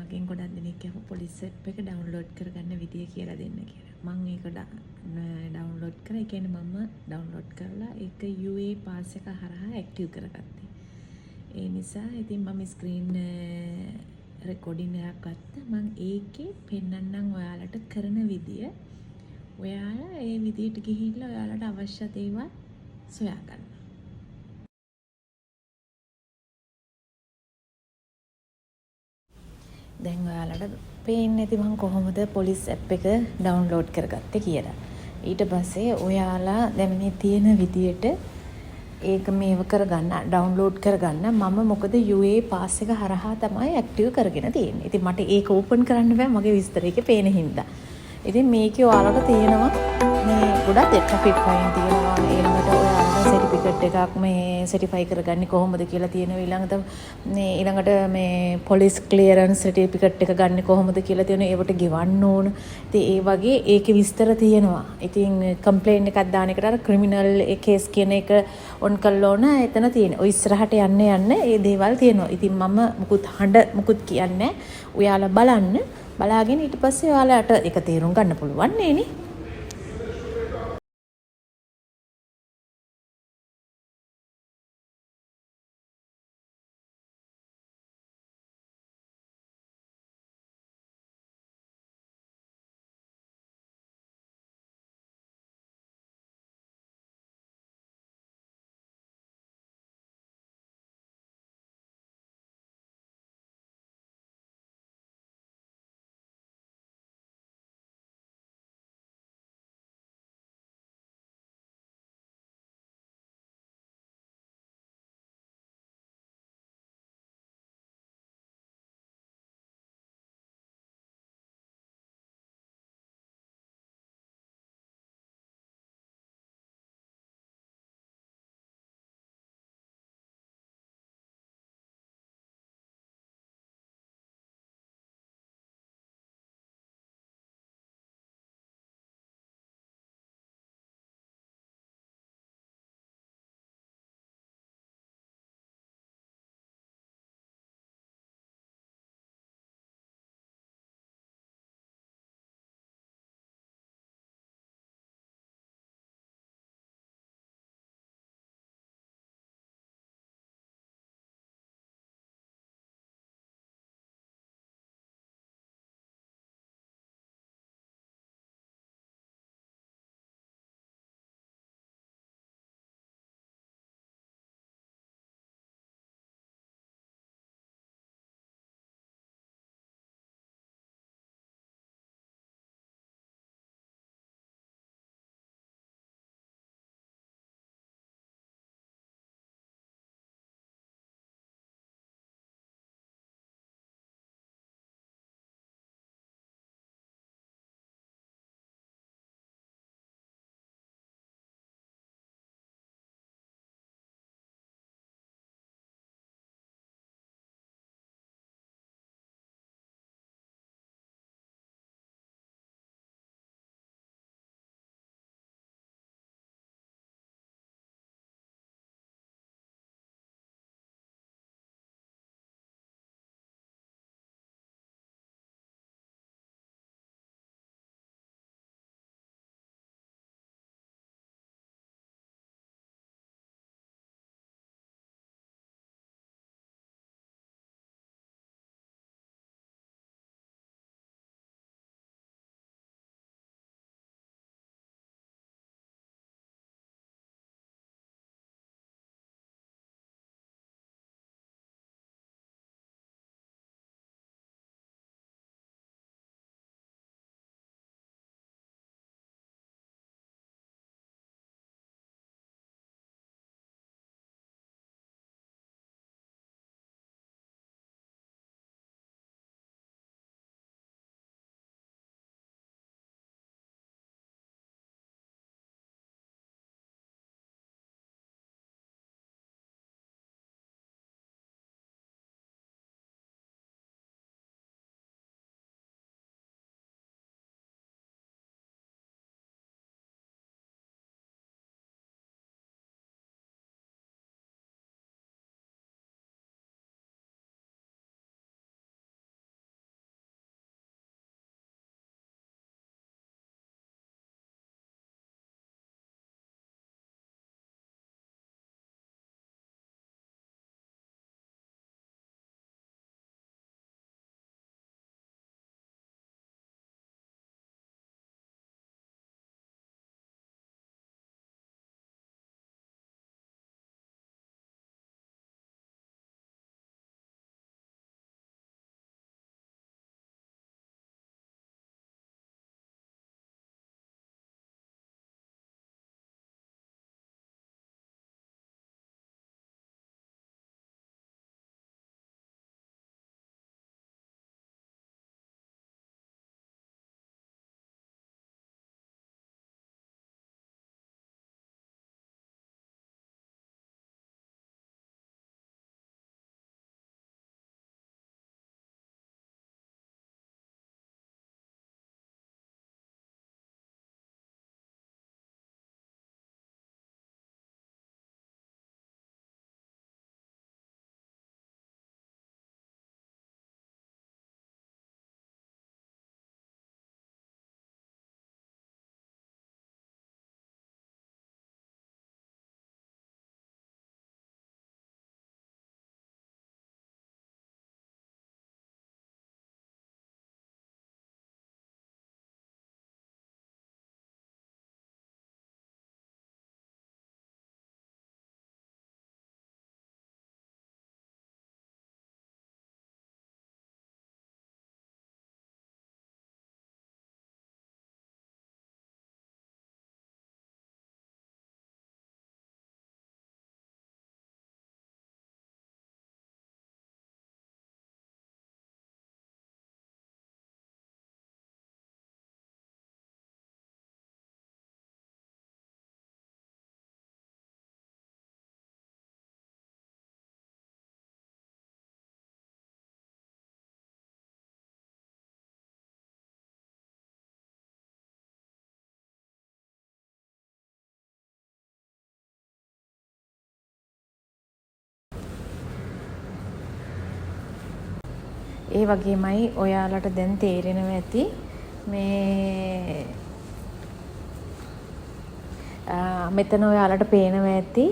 මගෙන් ගොඩක් දෙනෙක් කියව පොලිස් ඇප් එක ඩවුන්ලෝඩ් කරගන්න විදිය කියලා දෙන්න කියලා. මම ඒක ඩවුන්ලෝඩ් කරා. ඒ කියන්නේ මම ඩවුන්ලෝඩ් කරලා ඒක UA පාස් එක හරහා ඇක්ටිව් කරගත්තා. ඒ නිසා ඉතින් මම ස්ක්‍රීන් රෙකෝඩින් එකක් ගත්තා. මම ඒකේ පෙන්නන්නම් ඔයාලට කරන විදිය. ඔයාලා ඒ විදියට ගිහිල්ලා ඔයාලට අවශ්‍ය දේවල් සොයා ගන්න. දැන් ඔයාලට පේන්නේ නැති මම කොහොමද පොලිස් ඇප් එක ඩවුන්ලෝඩ් කරගත්තේ කියලා. ඊට පස්සේ ඔයාලා දැන් මේ තියෙන විදියට ඒක මේව කරගන්න ඩවුන්ලෝඩ් කරගන්න මම මොකද UA පාස් එක හරහා තමයි ඇක්ටිව් කරගෙන තියෙන්නේ. ඉතින් මට ඒක ඕපන් කරන්න බෑ මගේ විස්තරයක පේන හින්දා. ඉතින් මේකේ ඔයාලට තියෙනවා මේ ගොඩක් ට්‍රැෆික් ෆයින් තියෙනවා. ඊළඟට ඔයාලට සර්ටිෆිකට් එකක් මේ සර්ටිෆයි කරගන්නේ කොහොමද කියලා තියෙනවා. ඊළඟට මේ පොලිස් ක්ලියරන්ස් සර්ටිෆිකට් එක ගන්න කොහොමද කියලා තියෙනවා. ඒවට ගෙවන්න ඕන. ඉතින් ඒ වගේ ඒකේ විස්තර තියෙනවා. ඉතින් කම්ප්ලේන්ට් එකක් දාන එකට අර ක්‍රිමිනල් කේස් කියන එක ඔන් කරලා ඕන එතන තියෙනවා. ඔය ඉස්සරහට යන්න ඒ දේවල් තියෙනවා. ඉතින් මම මුකුත් කියන්නේ ඔයාලා බලන්න. බලාගෙන ඊට පස්සේ ඔයාලට ඒක තේරුම් ගන්න පුළුවන් නේ. ඒ වගේමයි ඔයාලට දැන් තේරෙනවා ඇති මේ මෙතන ඔයාලට පේනවා ඇති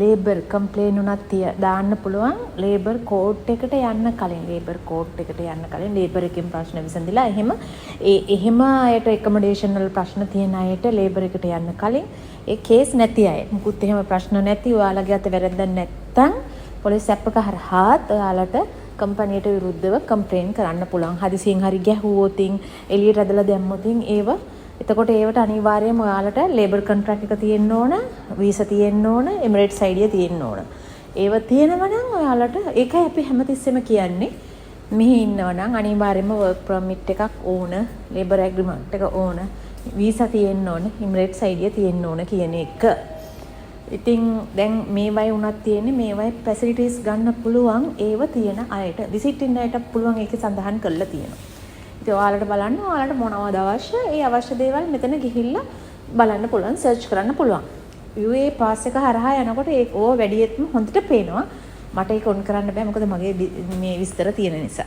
ලේබර් කම්ප්ලේන් උනත් දාන්න පුළුවන් ලේබර් කෝට් එකට යන්න කලින් ලේබර් එකෙන් ප්‍රශ්න විසඳිලා එහෙම අයට එකමඩේෂන් වල ප්‍රශ්න තියෙන අයට ලේබර් එකට යන්න කලින් ඒ කේස් නැති අය මුකුත් එහෙම ප්‍රශ්න නැති ඔයාලගේ අත වැරද්දක් නැත්තම් පොලිස් ඇප් එක හරහාත් ඔයාලට කම්පැනියට විරුද්ධව කම්ප්ලේන් කරන්න පුළුවන්. හදිසියෙන් හරි ගැහුවොතින් එළියට ඇදලා දැම්මොතින් එතකොට ඒවට අනිවාර්යයෙන්ම ඔයාලට ලේබර් කොන්ට්‍රැක්ට් එක තියෙන්න ඕන, වීසා තියෙන්න ඕන, එමිරේට්ස් අයිඩිය තියෙන්න ඕන. ඒව තියෙනවා නම් ඔයාලට ඒකයි අපි හැමතිස්සෙම කියන්නේ මෙහි ඉන්නවා නම් අනිවාර්යයෙන්ම වර්ක් පර්මිට් එකක් ඕන, ලේබර් ඇග්‍රීමන්ට් එක ඕන, වීසා තියෙන්න ඕන, එමිරේට්ස් අයිඩිය තියෙන්න ඕන කියන එක. ඉතින් දැන් මේවයි උනත් තියෙන්නේ මේවයි ෆැසිලිටිස් ගන්න පුළුවන් ඒව තියෙන අයට. විසිට් ඉන්න අයට පුළුවන් ඒකේ සඳහන් කරලා තියෙනවා. ඉතින් ඔයාලට බලන්න ඔයාලට මොනවද අවශ්‍ය? ඒ අවශ්‍ය දේවල් මෙතන ගිහිල්ලා බලන්න පුළුවන්, සර්ච් කරන්න පුළුවන්. UA පාස් එක හරහා යනකොට ඒක වැඩියෙන්ම හොඳට පේනවා. මට ඒක ඔන් කරන්න බෑ මොකද මගේ මේ විස්තර තියෙන නිසා.